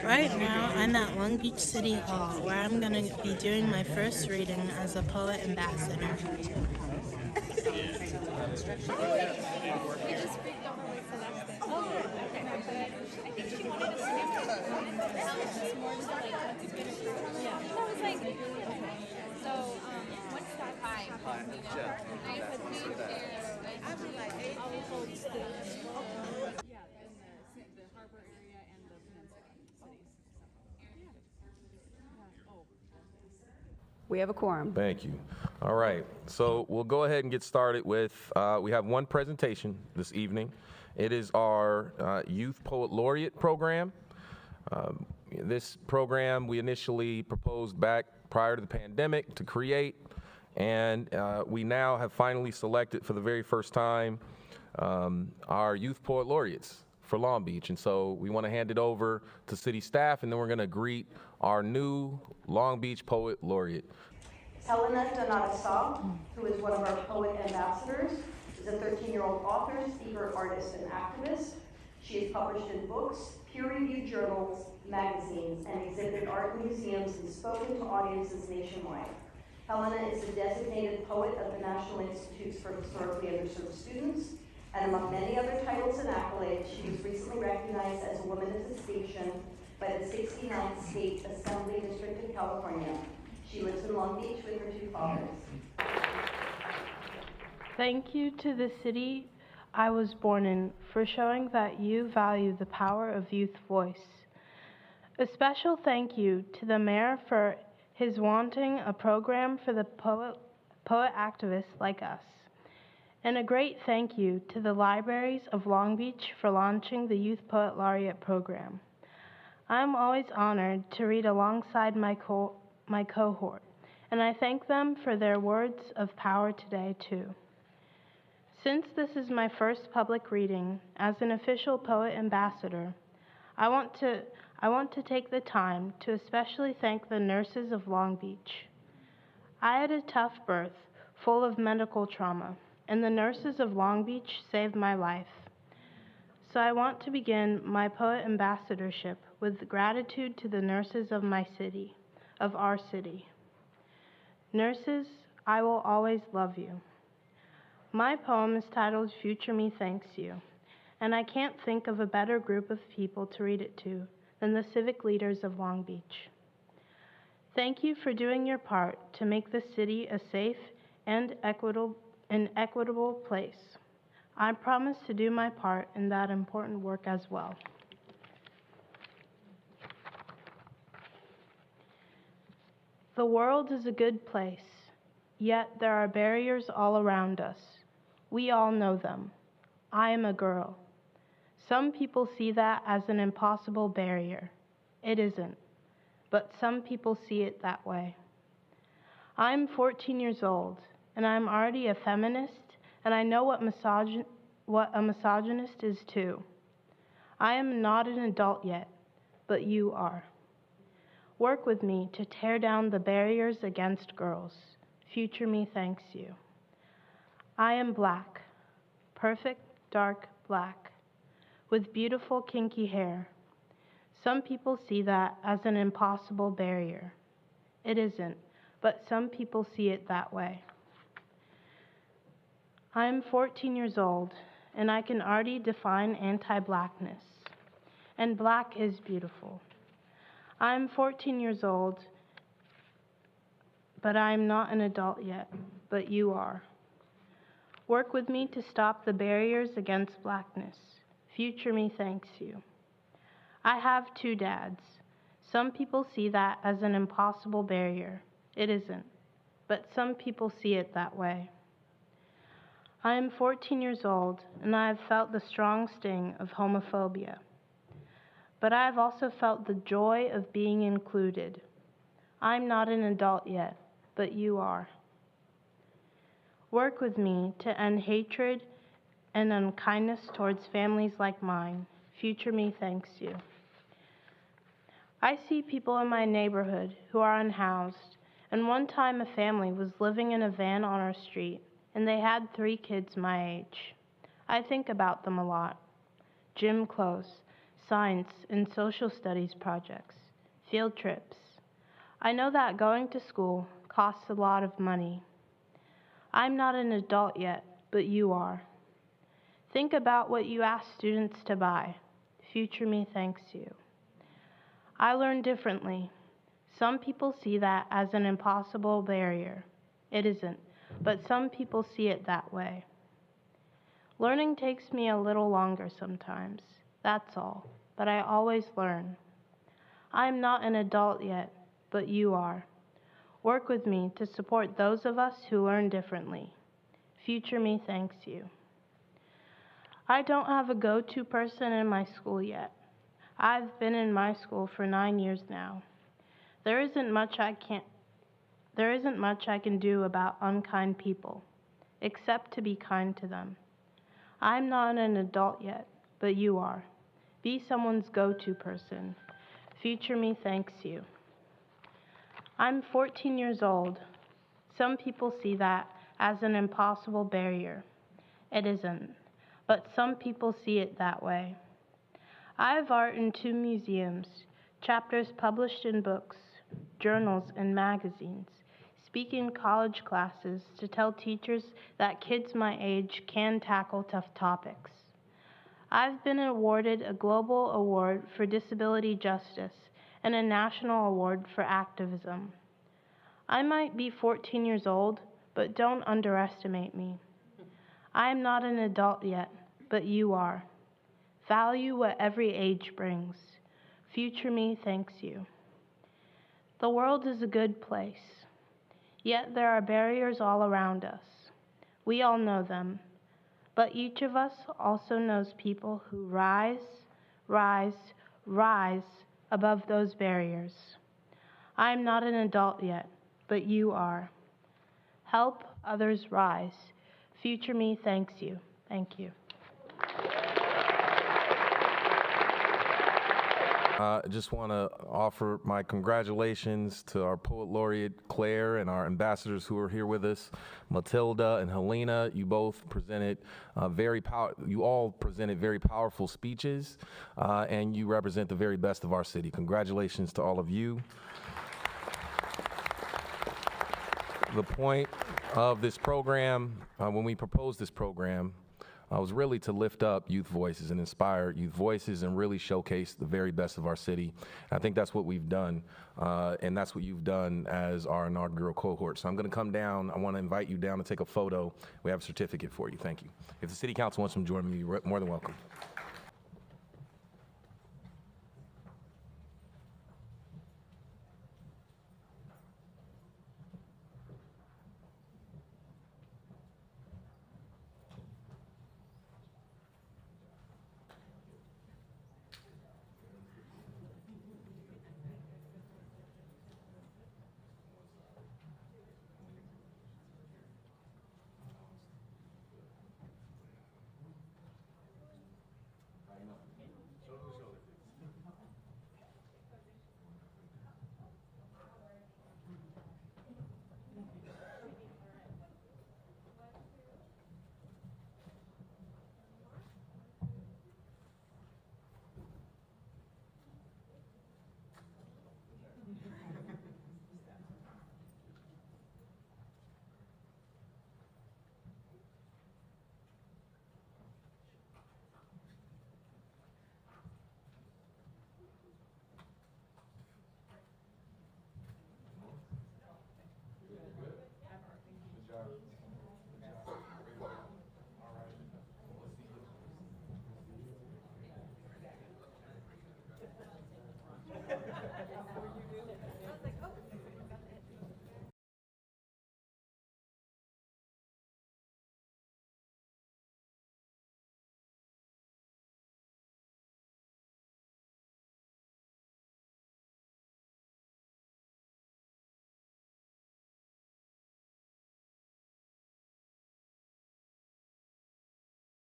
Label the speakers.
Speaker 1: Right now, I'm at Long Beach City Hall, where I'm going to be doing my first reading as a poet ambassador.
Speaker 2: We have a quorum.
Speaker 3: Thank you. All right, so we'll go ahead and get started with, we have one presentation this evening. It is our Youth Poet Laureate program. This program we initially proposed back prior to the pandemic to create, and we now have finally selected for the very first time our Youth Poet Laureates for Long Beach. And so we want to hand it over to city staff, and then we're going to greet our new Long Beach Poet Laureate.
Speaker 4: Helena, who is one of our poet ambassadors, is a 13-year-old author, speaker, artist, and activist. She has published in books, peer-reviewed journals, magazines, and exhibited art museums and spoken to audiences nationwide. Helena is the designated poet of the National Institutes for Historically Underserved Students, and among many other titles and accolades, she was recently recognized as a woman of distinction by the 69th State Assembly District of California. She lives in Long Beach with her two fathers.
Speaker 1: Thank you to the city I was born in for showing that you value the power of youth voice. A special thank you to the mayor for his wanting a program for the poet activists like us. And a great thank you to the libraries of Long Beach for launching the Youth Poet Laureate program. I'm always honored to read alongside my cohort, and I thank them for their words of power today too. Since this is my first public reading as an official poet ambassador, I want to take the time to especially thank the nurses of Long Beach. I had a tough birth full of medical trauma, and the nurses of Long Beach saved my life. So I want to begin my poet ambassadorship with gratitude to the nurses of my city, of our city. Nurses, I will always love you. My poem is titled Future Me Thanks You, and I can't think of a better group of people to read it to than the civic leaders of Long Beach. Thank you for doing your part to make the city a safe and equitable place. I promise to do my part in that important work as well. The world is a good place, yet there are barriers all around us. We all know them. I am a girl. Some people see that as an impossible barrier. It isn't, but some people see it that way. I'm 14 years old, and I'm already a feminist, and I know what a misogynist is too. I am not an adult yet, but you are. Work with me to tear down the barriers against girls. Future me thanks you. I am black, perfect dark black, with beautiful kinky hair. Some people see that as an impossible barrier. It isn't, but some people see it that way. I am 14 years old, and I can already define anti-blackness. And black is beautiful. I am 14 years old, but I am not an adult yet, but you are. Work with me to stop the barriers against blackness. Future me thanks you. I have two dads. Some people see that as an impossible barrier. It isn't, but some people see it that way. I am 14 years old, and I have felt the strong sting of homophobia. But I have also felt the joy of being included. I'm not an adult yet, but you are. Work with me to end hatred and unkindness towards families like mine. Future me thanks you. I see people in my neighborhood who are unhoused, and one time a family was living in a van on our street, and they had 3 kids my age. I think about them a lot. Jim Close, science and social studies projects, field trips. I know that going to school costs a lot of money. I'm not an adult yet, but you are. Think about what you ask students to buy. Future me thanks you. I learn differently. Some people see that as an impossible barrier. It isn't, but some people see it that way. Learning takes me a little longer sometimes, that's all, but I always learn. I'm not an adult yet, but you are. Work with me to support those of us who learn differently. Future me thanks you. I don't have a go-to person in my school yet. I've been in my school for 9 years now. There isn't much I can do about unkind people, except to be kind to them. I'm not an adult yet, but you are. Be someone's go-to person. Future me thanks you. I'm 14 years old. Some people see that as an impossible barrier. It isn't, but some people see it that way. I have art in 2 museums, chapters published in books, journals, and magazines, speak in college classes to tell teachers that kids my age can tackle tough topics. I've been awarded a global award for disability justice and a national award for activism. I might be 14 years old, but don't underestimate me. I am not an adult yet, but you are. Value what every age brings. Future me thanks you. The world is a good place, yet there are barriers all around us. We all know them, but each of us also knows people who rise above those barriers. I am not an adult yet, but you are. Help others rise. Future me thanks you. Thank you.
Speaker 3: I just want to offer my congratulations to our Poet Laureate Claire and our ambassadors who are here with us, Matilda and Helena. You both presented you all presented very powerful speeches, and you represent the very best of our city. Congratulations to all of you. The point of this program, when we proposed this program, was really to lift up youth voices and inspire youth voices and really showcase the very best of our city. I think that's what we've done, and that's what you've done as our inaugural cohort. So I'm going to come down. I want to invite you down to take a photo. We have a certificate for you. Thank you. If the city council wants to join me, you're more than welcome.